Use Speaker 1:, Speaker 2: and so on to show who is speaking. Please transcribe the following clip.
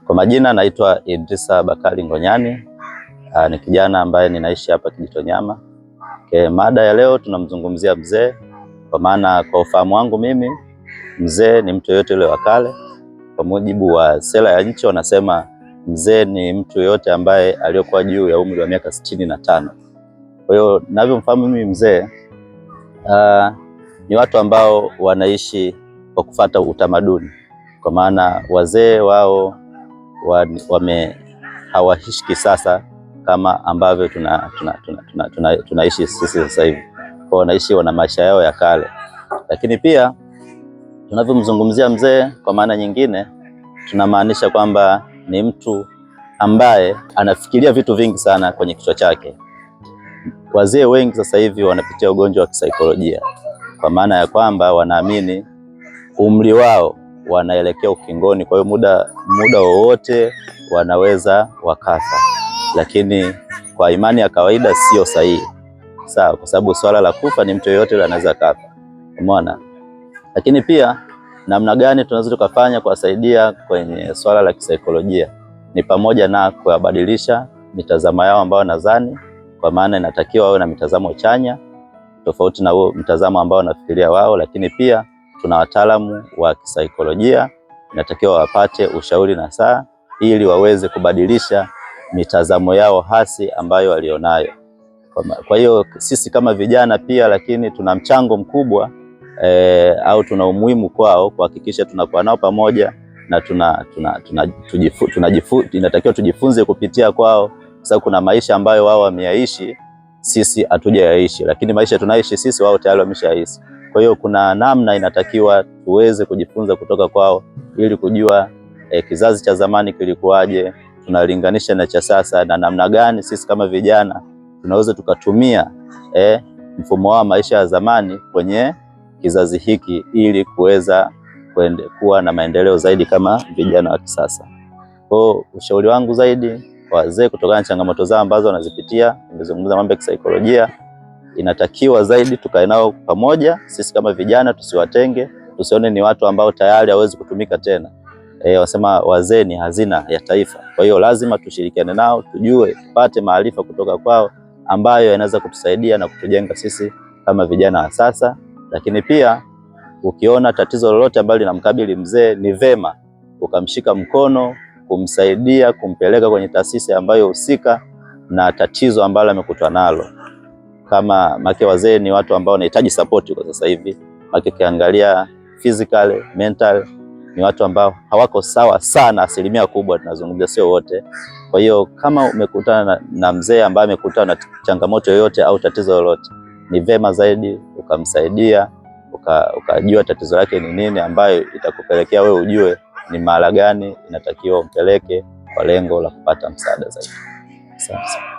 Speaker 1: Kwa majina naitwa Idrisa Bakari Ngonyani. Ni kijana ambaye ninaishi hapa Kijitonyama. Mada ya leo tunamzungumzia mzee, kwa maana kwa ufahamu wangu mimi mzee ni mtu yote yule wa kale. Kwa mujibu wa sera ya nchi wanasema mzee ni mtu yote ambaye aliyokuwa juu ya umri wa miaka 65. Kwa hiyo ninavyomfahamu mimi mzee ni watu ambao wanaishi kwa kufuata utamaduni, kwa maana wazee wao hawaishi kisasa kama ambavyo tunaishi sisi sasa hivi. Kwa wanaishi wana maisha yao ya kale. Lakini pia tunavyomzungumzia mzee kwa maana nyingine tunamaanisha kwamba ni mtu ambaye anafikiria vitu vingi sana kwenye kichwa chake. Wazee wengi sasa hivi wanapitia ugonjwa wa kisaikolojia, kwa maana ya kwamba wanaamini umri wao wanaelekea ukingoni, kwa hiyo muda wowote wanaweza wakafa. Lakini kwa imani ya kawaida sio sahihi. Sawa, kwa sababu swala la kufa ni mtu yeyote anaweza kafa. Umeona? Lakini pia namna gani tunaweza tukafanya kuwasaidia kwenye swala la kisaikolojia ni pamoja na kuwabadilisha mitazamo yao ambao nadhani, kwa maana inatakiwa wawe na mitazamo chanya tofauti na huo mtazamo ambao wanafikiria wao. Lakini pia tuna wataalamu wa kisaikolojia, inatakiwa wapate ushauri na saa ili waweze kubadilisha mitazamo yao hasi ambayo walionayo. Kwa hiyo sisi kama vijana pia lakini tuna mchango mkubwa au tuna umuhimu kwao kuhakikisha tunakuwa nao pamoja na inatakiwa tujifunze kupitia kwao, kwa sababu kuna maisha ambayo wao wameyaishi sisi hatujayaishi, lakini maisha tunaishi sisi wao tayari wameshaishi. Kwa hiyo kuna namna inatakiwa tuweze kujifunza kutoka kwao ili kujua kizazi cha zamani kilikuwaje, tunalinganisha na cha sasa, na namna gani sisi kama vijana tunaweza tukatumia mfumo wa maisha ya zamani kwenye kizazi hiki ili kuweza kuwa na maendeleo zaidi kama vijana wa kisasa. Kwa ushauri wangu zaidi kwa wazee, kutokana na changamoto zao ambazo wanazipitia, nimezungumza mambo ya kisaikolojia, inatakiwa zaidi tukae nao pamoja. Sisi kama vijana tusiwatenge, tusione ni watu ambao tayari hawezi kutumika tena. Wasema wazee ni hazina ya taifa. Kwa hiyo lazima tushirikiane nao, tujue, tupate maarifa kutoka kwao ambayo yanaweza kutusaidia na kutujenga sisi kama vijana wa sasa. Lakini pia ukiona tatizo lolote ambalo linamkabili mzee, ni vema ukamshika mkono, kumsaidia, kumpeleka kwenye taasisi ambayo husika na tatizo ambalo amekutana nalo. Kama make wazee ni watu ambao wanahitaji support kwa sasa hivi. Make kiangalia physical, mental ni watu ambao hawako sawa sana, asilimia kubwa tunazungumzia, sio wote. Kwa hiyo kama umekutana na mzee ambaye amekutana na changamoto yoyote au tatizo lolote, ni vema zaidi ukamsaidia, ukajua tatizo lake ni nini, ambayo itakupelekea wewe ujue ni mahala gani inatakiwa umpeleke kwa lengo la kupata msaada zaidi. Asante.